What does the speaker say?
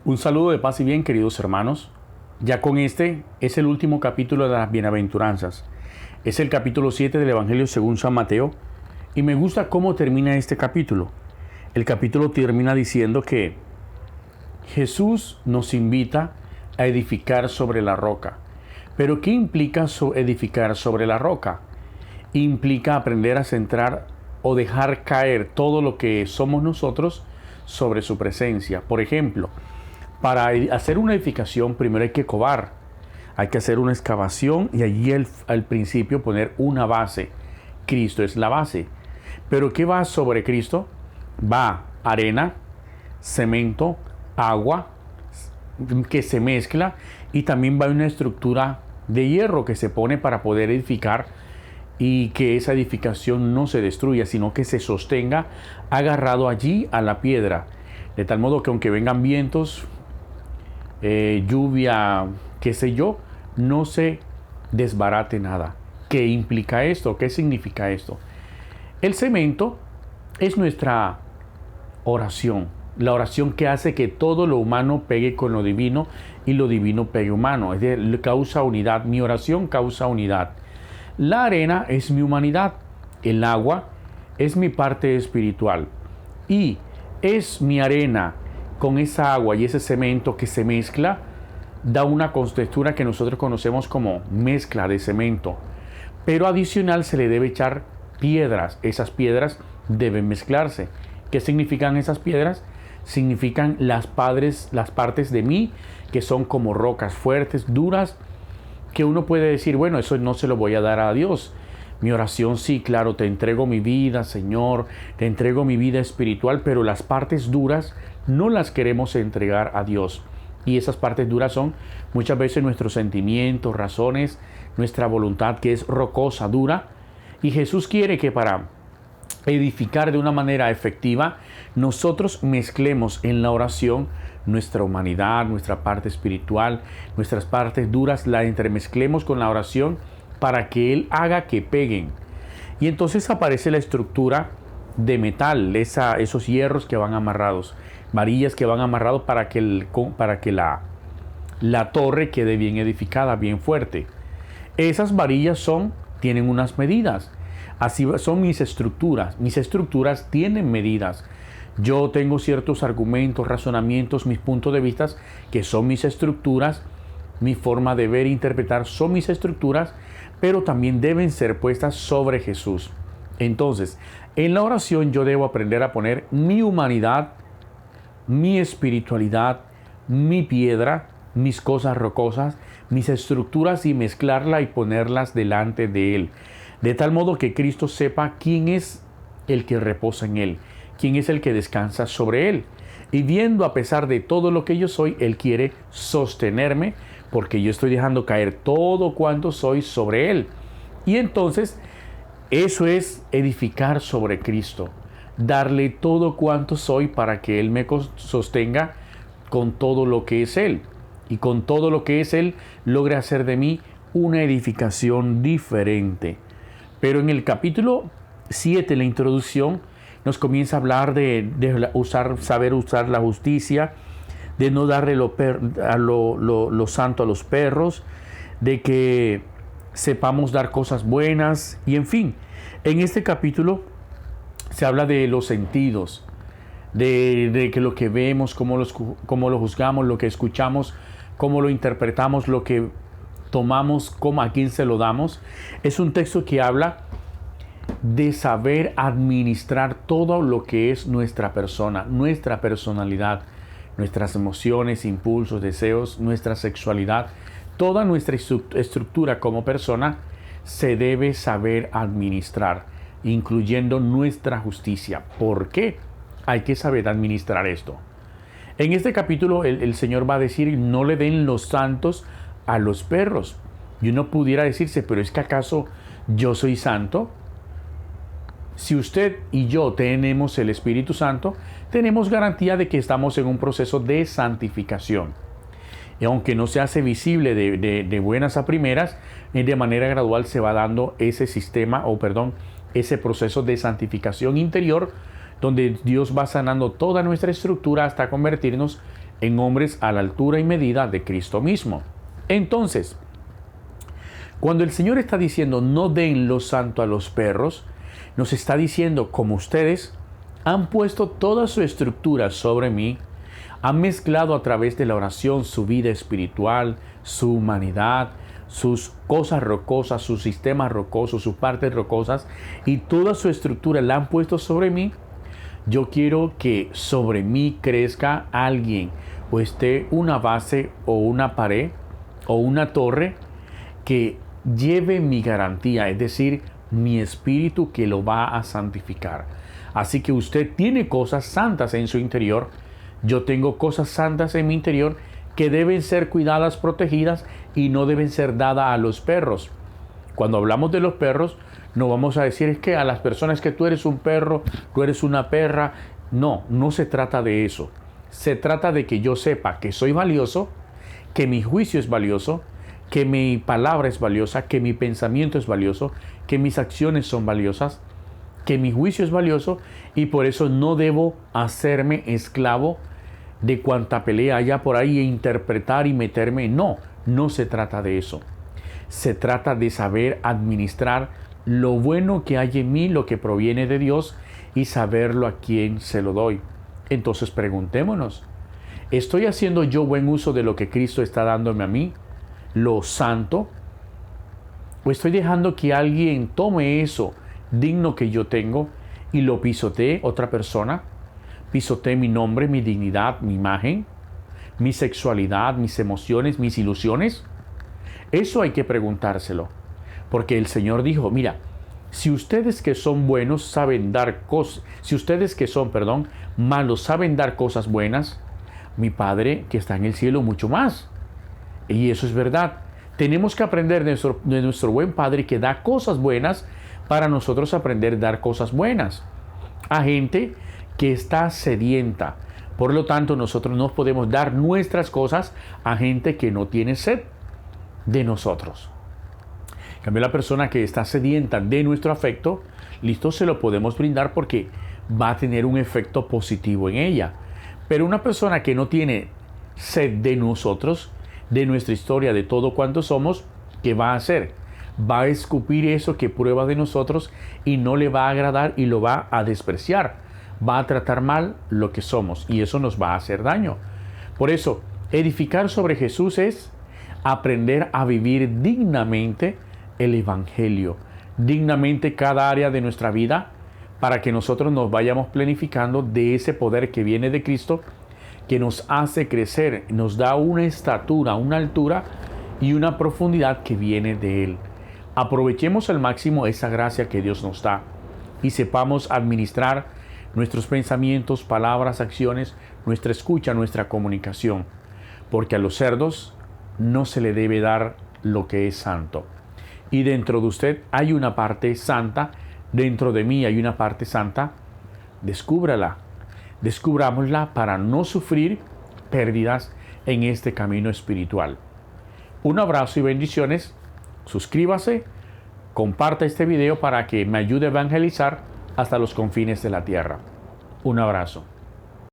Un saludo de paz y bien, queridos hermanos. Ya con este es el último capítulo de las bienaventuranzas. Es el capítulo 7 del Evangelio según San Mateo. Y me gusta cómo termina este capítulo. El capítulo termina diciendo que Jesús nos invita a edificar sobre la roca. Pero ¿qué implica edificar sobre la roca? Implica aprender a centrar o dejar caer todo lo que somos nosotros sobre su presencia. Por ejemplo, para hacer una edificación primero hay que covar, hay que hacer una excavación y allí al principio poner una base. Cristo es la base. Pero ¿qué va sobre Cristo? Va arena, cemento, agua que se mezcla y también va una estructura de hierro que se pone para poder edificar y que esa edificación no se destruya, sino que se sostenga agarrado allí a la piedra. De tal modo que aunque vengan vientos, lluvia, qué sé yo, no se desbarate nada. ¿Qué implica esto? ¿Qué significa esto? El cemento es nuestra oración, la oración que hace que todo lo humano pegue con lo divino y lo divino pegue humano. Es decir, causa unidad. Mi oración causa unidad. La arena es mi humanidad. El agua es mi parte espiritual. Y es mi arena con esa agua y ese cemento que se mezcla, da una contextura que nosotros conocemos como mezcla de cemento. Pero adicional se le debe echar piedras. Esas piedras deben mezclarse. ¿Qué significan esas piedras? Significan las partes de mí que son como rocas fuertes, duras, que uno puede decir, bueno, eso no se lo voy a dar a Dios. Mi oración sí, claro, te entrego mi vida, Señor, te entrego mi vida espiritual, pero las partes duras no las queremos entregar a Dios. Y esas partes duras son muchas veces nuestros sentimientos, razones, nuestra voluntad que es rocosa, dura. Y Jesús quiere que para edificar de una manera efectiva, nosotros mezclemos en la oración nuestra humanidad, nuestra parte espiritual, nuestras partes duras, la entremezclemos con la oración para que Él haga que peguen. Y entonces aparece la estructura de metal, esos hierros que van amarrados, varillas que van amarrados para que la torre quede bien edificada, bien fuerte. Esas varillas tienen unas medidas. Así son mis estructuras. Mis estructuras tienen medidas. Yo tengo ciertos argumentos, razonamientos, mis puntos de vista que son mis estructuras. Mi forma de ver e interpretar son mis estructuras, pero también deben ser puestas sobre Jesús. Entonces, en la oración yo debo aprender a poner mi humanidad, mi espiritualidad, mi piedra, mis cosas rocosas, mis estructuras y mezclarla y ponerlas delante de Él. De tal modo que Cristo sepa quién es el que reposa en Él, quién es el que descansa sobre Él. Y viendo a pesar de todo lo que yo soy, Él quiere sostenerme porque yo estoy dejando caer todo cuanto soy sobre Él. Y entonces, eso es edificar sobre Cristo. Darle todo cuanto soy para que Él me sostenga con todo lo que es Él. Y con todo lo que es Él, logre hacer de mí una edificación diferente. Pero en el capítulo 7, la introducción, nos comienza a hablar de saber usar la justicia, de no darle lo santo a los perros, de que sepamos dar cosas buenas y en fin. En este capítulo se habla de los sentidos, de que lo que vemos, cómo lo juzgamos, lo que escuchamos, cómo lo interpretamos, lo que tomamos, a quién se lo damos. Es un texto que habla de saber administrar todo lo que es nuestra persona, nuestra personalidad, nuestras emociones, impulsos, deseos, nuestra sexualidad. Toda nuestra estructura como persona se debe saber administrar, incluyendo nuestra justicia. ¿Por qué? Hay que saber administrar esto. En este capítulo el Señor va a decir, no le den los santos a los perros. Y uno pudiera decirse, pero es que ¿acaso yo soy santo? Si usted y yo tenemos el Espíritu Santo, tenemos garantía de que estamos en un proceso de santificación. Y aunque no se hace visible de buenas a primeras, de manera gradual se va dando ese proceso de santificación interior, donde Dios va sanando toda nuestra estructura hasta convertirnos en hombres a la altura y medida de Cristo mismo. Entonces, cuando el Señor está diciendo no den lo santo a los perros, nos está diciendo, como ustedes han puesto toda su estructura sobre mí, han mezclado a través de la oración su vida espiritual, su humanidad, sus cosas rocosas, sus sistemas rocosos, sus partes rocosas, y toda su estructura la han puesto sobre mí. Yo quiero que sobre mí crezca alguien, o esté una base o una pared o una torre que lleve mi garantía, es decir, mi espíritu que lo va a santificar. Así que usted tiene cosas santas en su interior, yo tengo cosas santas en mi interior que deben ser cuidadas, protegidas y no deben ser dadas a los perros. Cuando hablamos de los perros, no vamos a decir es que a las personas que tú eres un perro, tú eres una perra. No, no se trata de eso. Se trata de que yo sepa que soy valioso, que mi juicio es valioso, que mi palabra es valiosa, que mi pensamiento es valioso, que mis acciones son valiosas, que mi juicio es valioso, y por eso no debo hacerme esclavo de cuanta pelea haya por ahí e interpretar y meterme. No, no se trata de eso. Se trata de saber administrar lo bueno que hay en mí, lo que proviene de Dios, y saberlo a quién se lo doy. Entonces preguntémonos, ¿estoy haciendo yo buen uso de lo que Cristo está dándome a mí, lo santo? ¿O estoy dejando que alguien tome eso digno que yo tengo y lo pisotee otra persona? Pisotee mi nombre, mi dignidad, mi imagen, mi sexualidad, mis emociones, mis ilusiones. Eso hay que preguntárselo. Porque el Señor dijo, mira, si ustedes que son buenos saben dar cosas, si ustedes que son, malos saben dar cosas buenas, mi Padre que está en el cielo mucho más. Y eso es verdad. Tenemos que aprender de nuestro buen Padre que da cosas buenas para nosotros aprender a dar cosas buenas a gente que está sedienta. Por lo tanto, nosotros no podemos dar nuestras cosas a gente que no tiene sed de nosotros. En cambio, la persona que está sedienta de nuestro afecto, listo, se lo podemos brindar porque va a tener un efecto positivo en ella. Pero una persona que no tiene sed de nosotros, de nuestra historia, de todo cuanto somos, ¿qué va a hacer? Va a escupir eso que prueba de nosotros y no le va a agradar y lo va a despreciar. Va a tratar mal lo que somos y eso nos va a hacer daño. Por eso, edificar sobre Jesús es aprender a vivir dignamente el Evangelio, dignamente cada área de nuestra vida, para que nosotros nos vayamos planificando de ese poder que viene de Cristo, que nos hace crecer, nos da una estatura, una altura y una profundidad que viene de Él. Aprovechemos al máximo esa gracia que Dios nos da y sepamos administrar nuestros pensamientos, palabras, acciones, nuestra escucha, nuestra comunicación, porque a los cerdos no se le debe dar lo que es santo. Y dentro de usted hay una parte santa, dentro de mí hay una parte santa, descúbrala, descubrámosla para no sufrir pérdidas en este camino espiritual. Un abrazo y bendiciones, suscríbase, comparta este video para que me ayude a evangelizar hasta los confines de la tierra. Un abrazo.